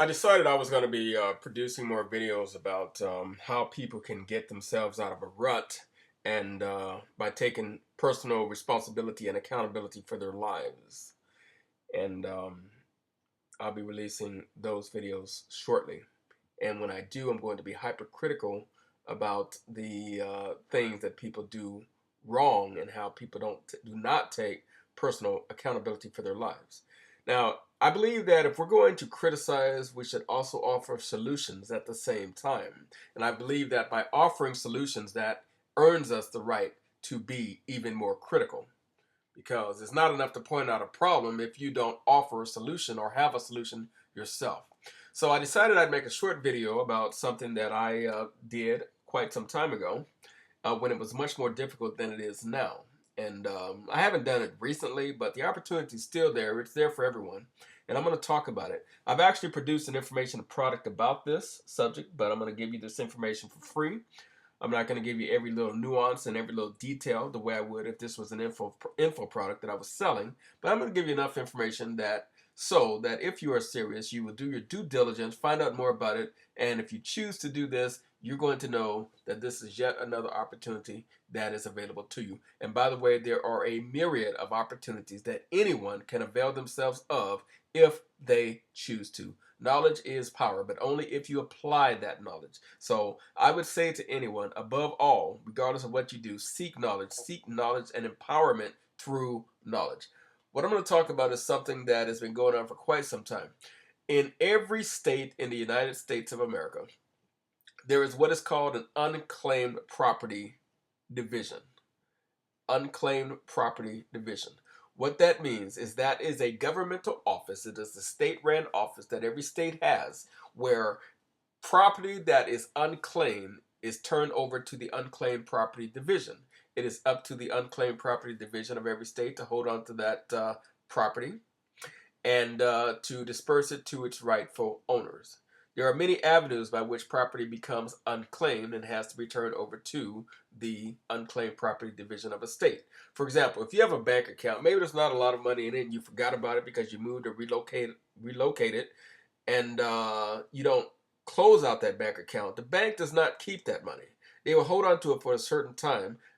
I decided I was going to be producing more videos about how people can get themselves out of a rut and by taking personal responsibility and accountability for their lives. And I'll be releasing those videos shortly. And when I do, I'm going to be hypercritical about the things that people do wrong and how people do not take personal accountability for their lives. Now, I believe that if we're going to criticize, we should also offer solutions at the same time. And I believe that by offering solutions, that earns us the right to be even more critical. Because it's not enough to point out a problem if you don't offer a solution or have a solution yourself. So I decided I'd make a short video about something that I did quite some time ago when it was much more difficult than it is now. And I haven't done it recently, but the opportunity is still there. It's there for everyone. And I'm going to talk about it. I've actually produced an information product about this subject, but I'm going to give you this information for free. I'm not going to give you every little nuance and every little detail the way I would if this was an info product that I was selling. But I'm going to give you enough information that if you are serious, you will do your due diligence, find out more about it, and if you choose to do this, you're going to know that this is yet another opportunity that is available to you. And by the way, there are a myriad of opportunities that anyone can avail themselves of if they choose to. Knowledge is power, but only if you apply that knowledge. So I would say to anyone, above all, regardless of what you do, seek knowledge and empowerment through knowledge. What I'm going to talk about is something that has been going on for quite some time. In every state in the United States of America, there is what is called an unclaimed property division. Unclaimed property division. What that means is that is a governmental office. It is a state-ran office that every state has where property that is unclaimed is turned over to the unclaimed property division. It is up to the unclaimed property division of every state to hold on to that property and to disperse it to its rightful owners. There are many avenues by which property becomes unclaimed and has to be turned over to the unclaimed property division of a state. For example, if you have a bank account, maybe there's not a lot of money in it and you forgot about it because you moved or relocated, and you don't close out that bank account. The bank does not keep that money. They will hold on to it for a certain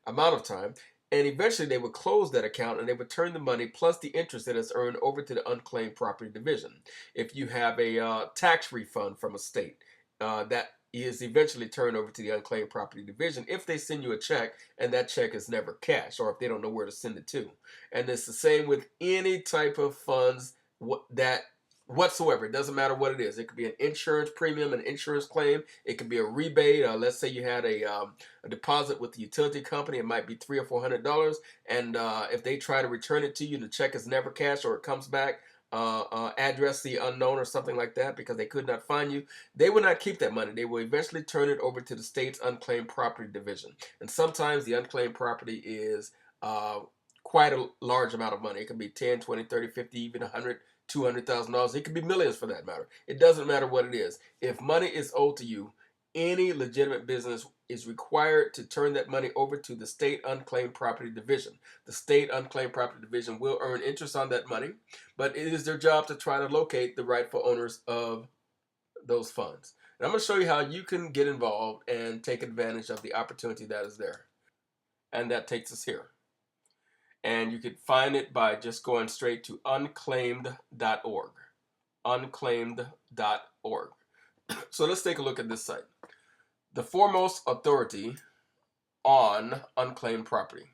amount of time, and eventually they would close that account and they would turn the money plus the interest that is earned over to the unclaimed property division. If you have a tax refund from a state, that is eventually turned over to the unclaimed property division if they send you a check and that check is never cashed, or if they don't know where to send it to. And it's the same with any type of funds that whatsoever. It doesn't matter what it is. It could be an insurance premium, an insurance claim. It could be a rebate. Let's say you had a deposit with the utility company. It might be $300 or $400, and if they try to return it to you, the check is never cashed or it comes back address the unknown or something like that because they could not find you. They will not keep that money. They will eventually turn it over to the state's unclaimed property division. And sometimes the unclaimed property is quite a large amount of money. It can be 10, 20, 30, 50, even 100, $200,000. It could be millions for that matter. It doesn't matter what it is. If money is owed to you, any legitimate business is required to turn that money over to the state unclaimed property division. The state unclaimed property division will earn interest on that money, but it is their job to try to locate the rightful owners of those funds. And I'm going to show you how you can get involved and take advantage of the opportunity that is there. And that takes us here. And you could find it by just going straight to unclaimed.org. Unclaimed.org. So let's take a look at this site. The foremost authority on unclaimed property.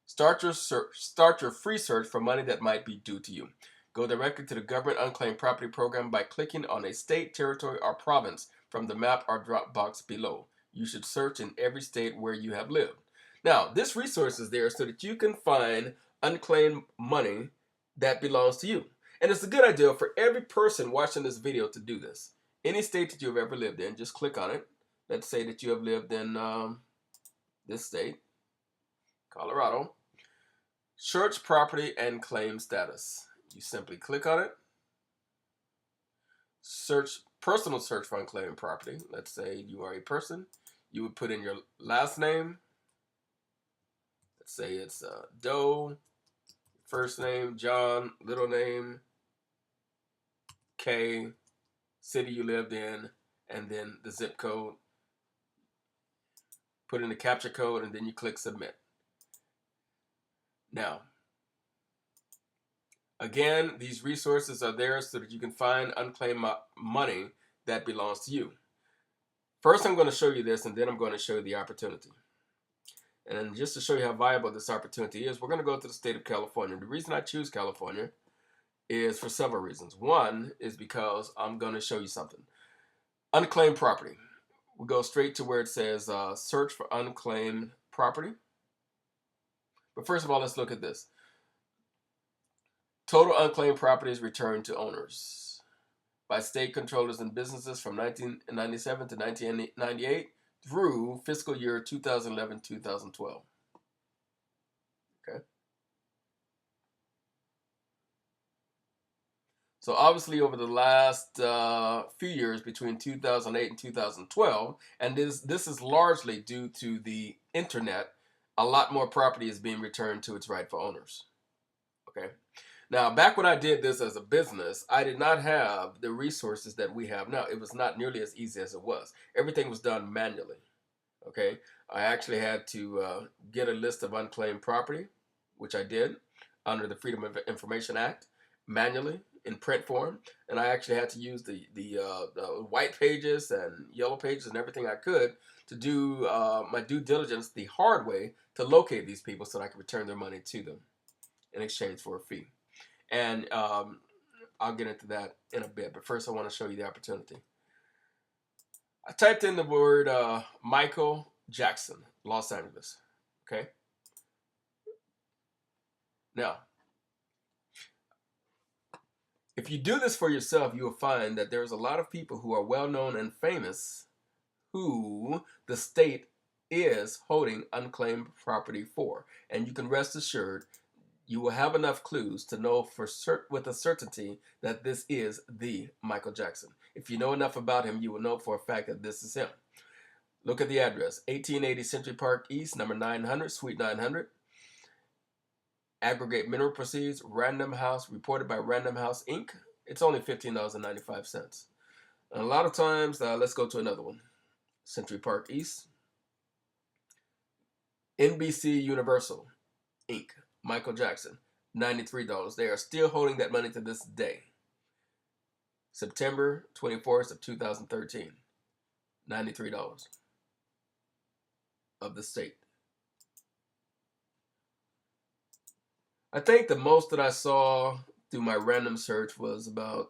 Start your free search for money that might be due to you. Go directly to the Government Unclaimed Property Program by clicking on a state, territory, or province from the map or drop box below. You should search in every state where you have lived. Now, this resource is there so that you can find unclaimed money that belongs to you. And it's a good idea for every person watching this video to do this. Any state that you've ever lived in, just click on it. Let's say that you have lived in this state, Colorado. Search property and claim status. You simply click on it. Personal search for unclaimed property. Let's say you are a person. You would put in your last name. Let's say it's Doe. First name, John. Middle name, K. city you lived in, and then the zip code. Put in the capture code, and then you click submit. Now, again, these resources are there so that you can find unclaimed money that belongs to you. First, I'm going to show you this, and then I'm going to show you the opportunity. And then just to show you how viable this opportunity is, we're going to go to the state of California. The reason I choose California is for several reasons. One is because I'm going to show you something. Unclaimed property. We go straight to where it says search for unclaimed property. But first of all, let's look at this. Total unclaimed properties returned to owners by state controllers and businesses from 1997 to 1998 through fiscal year 2011-2012. Okay. So obviously over the last few years between 2008 and 2012, and this is largely due to the internet, a lot more property is being returned to its rightful owners. Okay. Now, back when I did this as a business, I did not have the resources that we have now. It was not nearly as easy as it was. Everything was done manually. Okay. I actually had to get a list of unclaimed property, which I did under the Freedom of Information Act, manually in print form, and I actually had to use the white pages and yellow pages and everything I could to do my due diligence the hard way to locate these people so that I could return their money to them in exchange for a fee. And I'll get into that in a bit, but first I want to show you the opportunity. I typed in the word Michael Jackson, Los Angeles. Okay. Now, if you do this for yourself, you will find that there's a lot of people who are well known and famous who the state is holding unclaimed property for. And you can rest assured you will have enough clues to know with a certainty that this is the Michael Jackson. If you know enough about him, you will know for a fact that this is him. Look at the address, 1880 Century Park East, number 900, Suite 900. Aggregate mineral proceeds, Random House, reported by Random House, Inc. It's only $15.95. And a lot of times, let's go to another one. Century Park East. NBC Universal, Inc. Michael Jackson, $93. They are still holding that money to this day. September 24th of 2013, $93 of the state. I think the most that I saw through my random search was about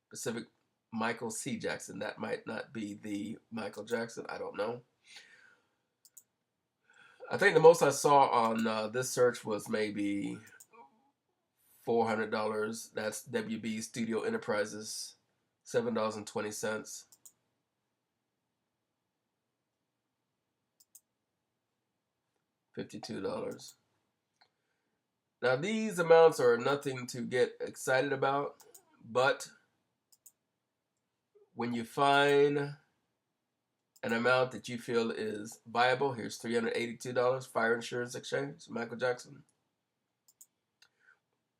Pacific Michael C. Jackson. That might not be the Michael Jackson. I don't know. I think the most I saw on this search was maybe $400. That's WB Studio Enterprises, $7.20. $52. Now these amounts are nothing to get excited about, but when you find an amount that you feel is viable, here's $382, fire insurance exchange, Michael Jackson.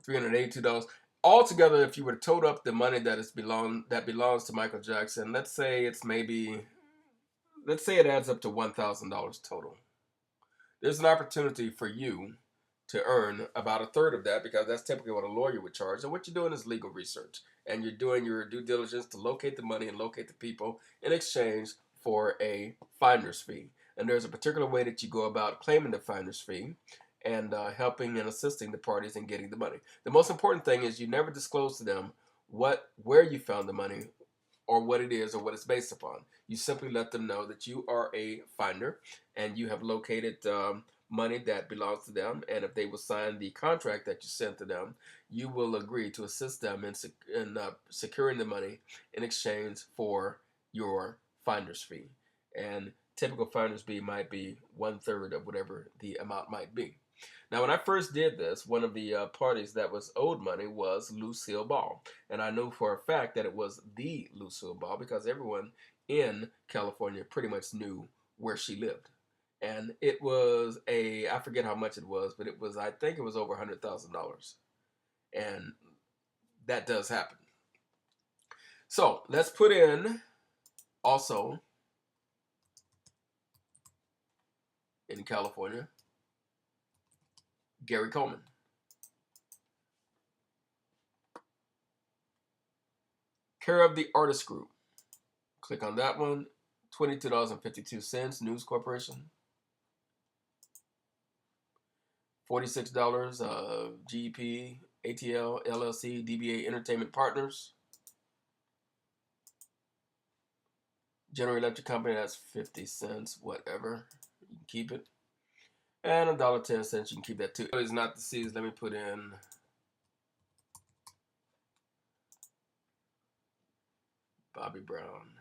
$382. Altogether, if you were to total up the money that belongs to Michael Jackson, let's say it adds up to $1,000 total. There's an opportunity for you to earn about a third of that, because that's typically what a lawyer would charge. And what you're doing is legal research, and you're doing your due diligence to locate the money and locate the people in exchange for a finder's fee. And there's a particular way that you go about claiming the finder's fee and helping and assisting the parties in getting the money. The most important thing is you never disclose to them where you found the money or what it is or what it's based upon. You simply let them know that you are a finder and you have located money that belongs to them, and if they will sign the contract that you sent to them, you will agree to assist them in securing the money in exchange for your finder's fee. And typical finder's fee might be 1/3 of whatever the amount might be. Now, when I first did this, one of the parties that was owed money was Lucille Ball. And I knew for a fact that it was the Lucille Ball because everyone in California pretty much knew where she lived. And it was I forget how much it was, but I think it was over $100,000. And that does happen. So let's put in also in California, Gary Coleman. Care of the Artist Group. Click on that one. $22.52. News Corporation. $46. GEP, ATL, LLC, DBA Entertainment Partners. General Electric Company, that's 50 cents, whatever. You can keep it. And $1.10, you can keep that too. It's not deceased. Let me put in Bobby Brown.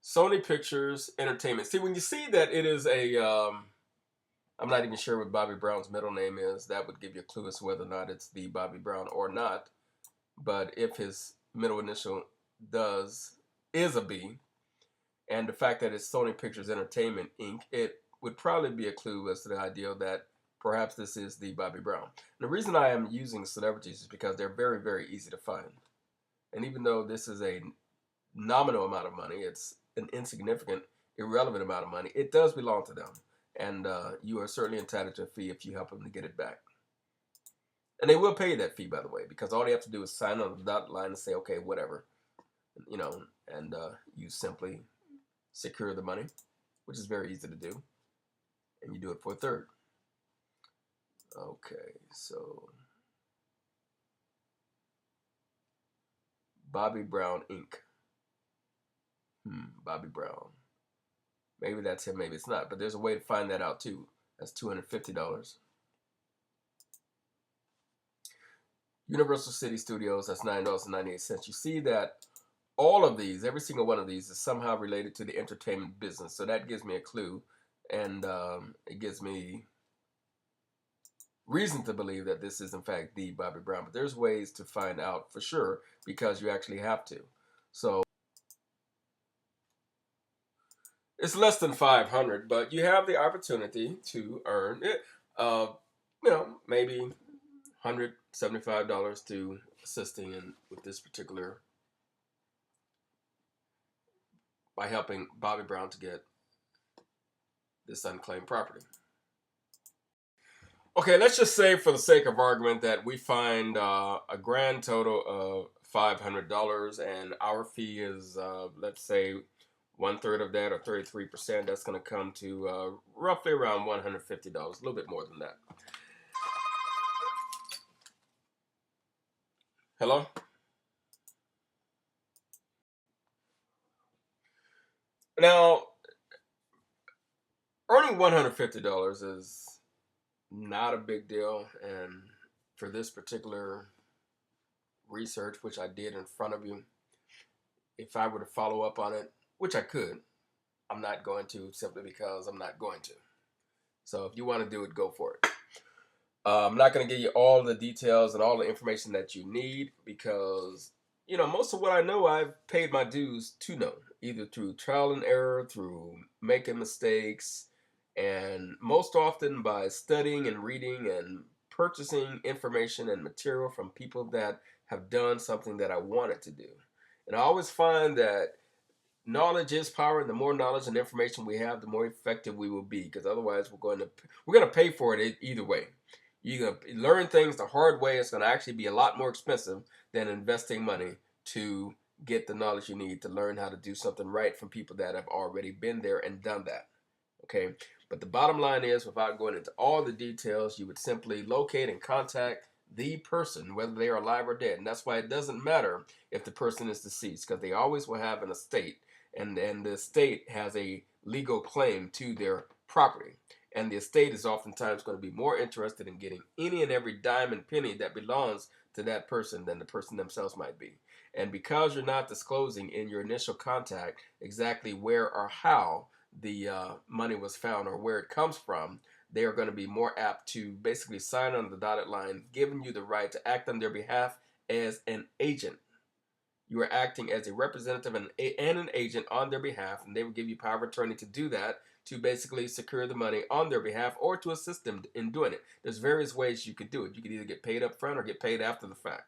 Sony Pictures Entertainment. See, when you see that it is a, I'm not even sure what Bobby Brown's middle name is. That would give you a clue as to whether or not it's the Bobby Brown or not. But if his middle initial is a B, and the fact that it's Sony Pictures Entertainment Inc., it would probably be a clue as to the idea that perhaps this is the Bobby Brown. And the reason I am using celebrities is because they're very, very easy to find. And even though this is a nominal amount of money, it's an insignificant, irrelevant amount of money, it does belong to them. And you are certainly entitled to a fee if you help them to get it back. And they will pay you that fee, by the way, because all they have to do is sign on the dotted line and say, okay, whatever, you know, and you simply secure the money, which is very easy to do, and you do it for a third. Okay, so Bobby Brown Inc. Bobby Brown. Maybe that's him, maybe it's not, but there's a way to find that out too. That's $250. Universal City Studios, that's $9.98. You see that all of these, every single one of these is somehow related to the entertainment business. So that gives me a clue, and it gives me reason to believe that this is in fact the Bobby Brown. But there's ways to find out for sure because you actually have to. So it's less than 500, but you have the opportunity to earn it. You know, maybe $175 to assisting with this particular, by helping Bobby Brown to get this unclaimed property. Okay, let's just say for the sake of argument that we find a grand total of $500 and our fee is, let's say, 1/3 of that or 33%. That's going to come to roughly around $150, a little bit more than that. Hello? Now, earning $150 is not a big deal, and for this particular research, which I did in front of you, if I were to follow up on it, which I could, I'm not going to, simply because I'm not going to. So if you want to do it, go for it. I'm not going to give you all the details and all the information that you need because, you know, most of what I know, I've paid my dues to know, either through trial and error, through making mistakes, and most often by studying and reading and purchasing information and material from people that have done something that I wanted to do. And I always find that knowledge is power, and the more knowledge and information we have, the more effective we will be, because otherwise we're going to pay for it either way. You're going to learn things the hard way. It's going to actually be a lot more expensive than investing money to get the knowledge you need to learn how to do something right from people that have already been there and done that. Okay, but the bottom line is, without going into all the details, you would simply locate and contact the person, whether they are alive or dead. And that's why it doesn't matter if the person is deceased, because they always will have an estate, and the estate has a legal claim to their property. And the estate is oftentimes going to be more interested in getting any and every dime and penny that belongs to that person than the person themselves might be. And because you're not disclosing in your initial contact exactly where or how the money was found or where it comes from, they are going to be more apt to basically sign on the dotted line, giving you the right to act on their behalf as an agent. You are acting as a representative and an agent on their behalf, and they will give you power of attorney to do that, to basically secure the money on their behalf or to assist them in doing it. There's various ways you could do it. You could either get paid up front or get paid after the fact.